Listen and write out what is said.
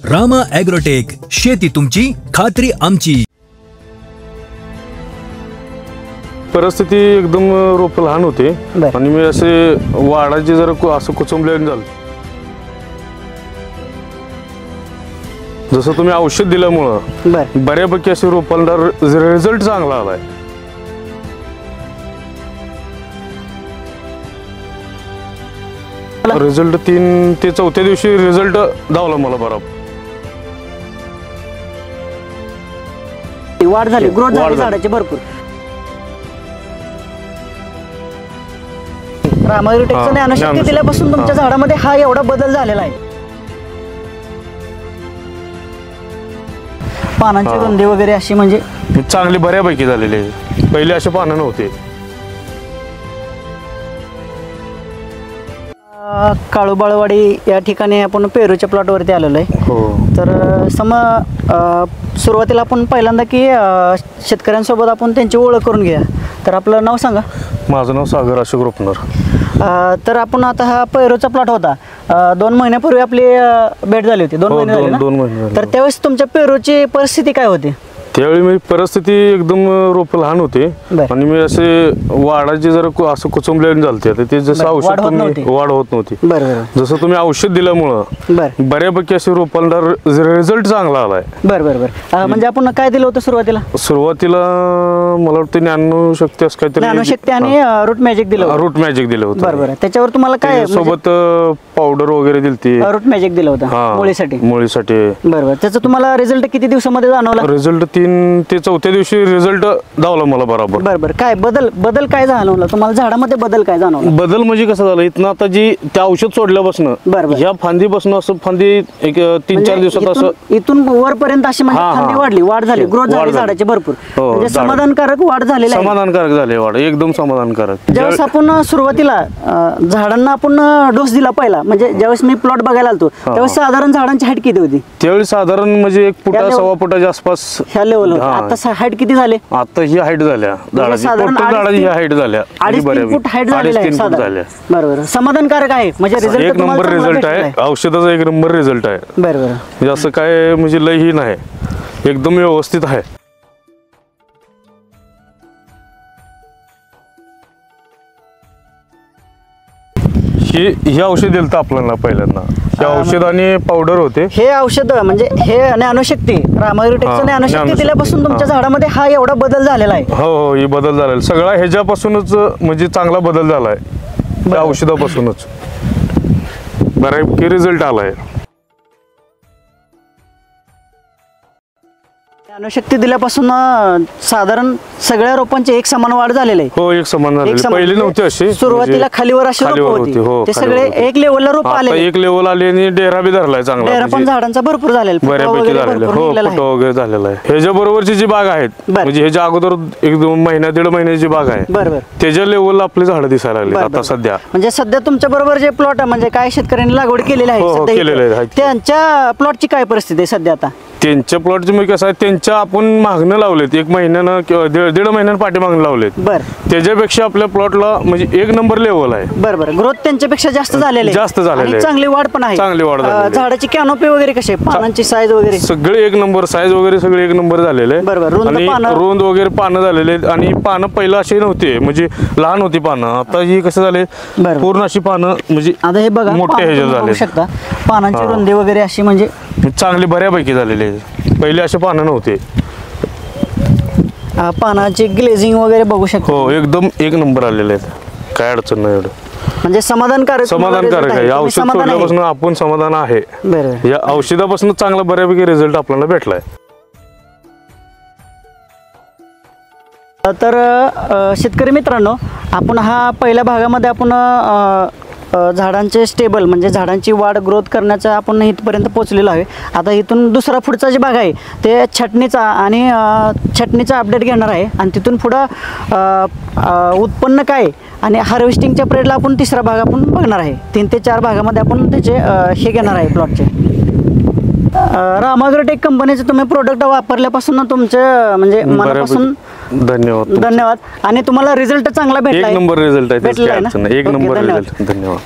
Rama agrotech, शेती तुमची खात्री आमची. परिस्थिती एकदम रोप लहान होते आणि मी असे वाडाचे जरा असं कुचंबले झालं. जसं तुम्ही औषध दिल्यामुळं बऱ्यापैकी असे रोपांना रिझल्ट चांगला आलाय. रिझल्ट 3 ते 4थ्या दिवशी रिझल्ट दावला मला बरोबर. वाढ झाली, ग्रोथ झाली झाडाची भरपूर. रामा ॲग्रोटेकचं ज्ञानशक्ती दिल्यापासून तुमच्या झाडामध्ये हा एवढा बदल झालेला आहे. पानांची रुंदी वगैरे अशी म्हणजे चांगली बऱ्यापैकी झालेली आहे. पहिले असे पानं नव्हते. काळूबाळवाडी या ठिकाणी आपण पेरूच्या प्लॉट वरती आलेलो आहे. तर सुरुवातीला आपण पहिल्यांदा की शेतकऱ्यांसोबत आपण त्यांची ओळख करून घ्या. तर आपलं नाव सांगा. माझं नाव सागर अशोक रोपनर. तर आपण आता हा पेरूचा प्लॉट होता 2 महिन्यापूर्वी आपली भेट झाली होती. 2 महिने झाले ना? 2 महिने. तर त्यावेळेस तुमच्या पेरूची परिस्थिती काय होती? त्यावेळी मी परिस्थिती एकदम रोप लहान होते आणि मी असे वाडाचे जरा असं कुचंबले झालते. ते जसं औषध वाढ होत नव्हती. जसं तुम्ही औषध दिल्यामुळं बऱ्यापैकी असे रोपांना रिझल्ट चांगला आलाय. बरं. म्हणजे आपण काय दिलं होतं सुरुवातीला? सुरुवातीला मला वाटतं ज्ञानशक्ती असं काहीतरी, ज्ञानशक्ती आणि रूट मॅजिक दिलं. रूट मॅजिक दिलं होतं. बरं. त्याच्यावर तुम्हाला काय सोबत पावडर वगैरे दिलती. रूट मॅजिक दिलं होतं मुळीसाठी. बरोबर. त्याचा तुम्हाला रिझल्ट किती दिवसामध्ये जाणवला? रिझल्ट 3 ते 4थ्या दिवशी रिझल्ट दावला मला बरोबर. बरं. काय बदल काय जाणवला तुम्हाला झाडामध्ये? बदल काय जाणवला? बदल म्हणजे कसं झालं, इथनं आता जी त्या औषध सोडल्यापासून ह्या फांदीपासून असं फांदी एक 3-4 दिवसात असं इथून वरपर्यंत अशी म्हणजे फांदी वाढली, वाढ झाली, ग्रोथ झाली झाडाची भरपूर. म्हणजे समाधानकारक वाढ झालेली आहे. समाधानकारक झाली वाढ, एकदम समाधानकारक. ज्यावेळेस आपण सुरुवातीला झाडांना आपण डोस दिला पहिला, म्हणजे ज्यावेळेस मी प्लॉट बघायला आलतो त्यावेळेस साधारण झाडांची हाईट किती होती? त्यावेळी साधारण म्हणजे 1 फुटा 1.25 फुटाच्या आसपास ह्या लेवल. आता हाईट किती झाले? आता ही हाईट झाल्या झाडाची, झाडाची ही हाईट झाल्या 2.5 फूट हाईट झालेली आहे. बरोबर. समाधानकारक आहे म्हणजे रिझल्ट एक नंबर रिझल्ट आहे. औषधाचा 1 नंबर रिझल्ट आहे. बरोबर. म्हणजे असं काय म्हणजे लय ही नाही, एकदम व्यवस्थित आहे. हे औषध दिलं तर आपल्याला पहिल्यांदा हे औषध आणि पावडर होते. हे औषध म्हणजे हे ज्ञानशक्ती, रामा ॲग्रोटेकचं ज्ञानशक्ती दिल्यापासून तुमच्या झाडामध्ये हा एवढा बदल झालेला आहे. हो, हे बदल झालेला सगळा ह्याच्यापासूनच म्हणजे चांगला बदल झालाय. त्या औषधापासूनच बऱ्यापैकी रिझल्ट आलाय. ज्ञानशक्ती दिल्यापासून साधारण सगळ्या रोपांची एक समान वाढ झालेली आहे. हो, एक समान झालेली. पहिली नव्हती अशी, सुरुवातीला खालीवर अशी रोप होती. ते सगळे एक लेवलला रोप आले. एक लेवल आले आणि डेरा बी धरलाय चांगला. डेरा पण झाडांचा भरपूर झालेला, बऱ्यापैकी झालेला. हो, फोटो वगैरे झालेला आहे. ह्याच्या बरोबरची जी बाग आहेत म्हणजे ह्याच्या अगोदर 1-2 महिना 1.5 महिन्याची बाग आहे. बरोबर. त्याच्या लेवलला आपली झाडं दिसायला लागली आता सध्या. म्हणजे सध्या तुमच्या बरोबर जे प्लॉट म्हणजे काय शेतकऱ्यांनी लागवड केलेली आहे त्यांच्या प्लॉटची काय परिस्थिती आहे सध्या? आता त्यांच्या प्लॉटचे म्हणजे कसं आहे, त्यांच्या आपण मागणं लावलेत 1 महिन्यानं किंवा 1.5 महिन्यानं पाठी मागणं लावलेत. त्याच्यापेक्षा आपल्या प्लॉटला म्हणजे 1 नंबर लेवल आहे. बरोबर. ग्रोथ त्यांच्यापेक्षा जास्त झालेली आहे. जास्त झालेली आहे. चांगली वाढ पण आहे. चांगली वाढ. झाडाची कॅनोपी वगैरे कशी आहे, पानांची साईज वगैरे सगळे 1 नंबर, साईज वगैरे सगळे 1 नंबर झालेले आहे. आणि रुंद वगैरे पानं झालेले आहेत. आणि पानं पहिलं अशी नव्हते, म्हणजे लहान होती पानं. आता ही कसं झाले पूर्ण अशी पानं म्हणजे आता हे बघा मोठे ह्याच्यात झाले. शकता पानांची रुंदी वगैरे अशी म्हणजे चांगली बऱ्यापैकी झालेली आहे. पहिले असे पानं नव्हते. पानाची ग्लेझिंग वगैरे बघू शकतो. हो, एकदम 1 नंबर आलेले आहेत. काय अडचण नाही एवढं. म्हणजे समाधानकारक आहे. औषध सोडल्यापासून आपण समाधान आहे. या औषधापासून चांगला बऱ्यापैकी रिझल्ट आपल्याला भेटलाय. तर शेतकरी मित्रांनो, आपण हा पहिल्या भागामध्ये आपण झाडांचे स्टेबल म्हणजे झाडांची वाढ ग्रोथ करण्याचा आपण इथपर्यंत पोहोचलेलो आहे. आता इथून दुसरा पुढचा जे भाग आहे ते छटणीचा अपडेट घेणार आहे. आणि तिथून पुढं उत्पन्न काय आणि हार्वेस्टिंगच्या पिरियडला आपण 3रा भाग आपण बघणार आहे. 3 ते 4 भागामध्ये आपण त्याचे हे घेणार आहे प्लॉटचे. रामा ॲग्रोटेक कंपनीचे तुम्ही प्रोडक्ट वापरल्यापासून तुमचं म्हणजे मनापासून धन्यवाद. आणि तुम्हाला रिझल्ट चांगला भेटला. 1 नंबर रिझल्ट आहे. 1 नंबर रिझल्ट. धन्यवाद.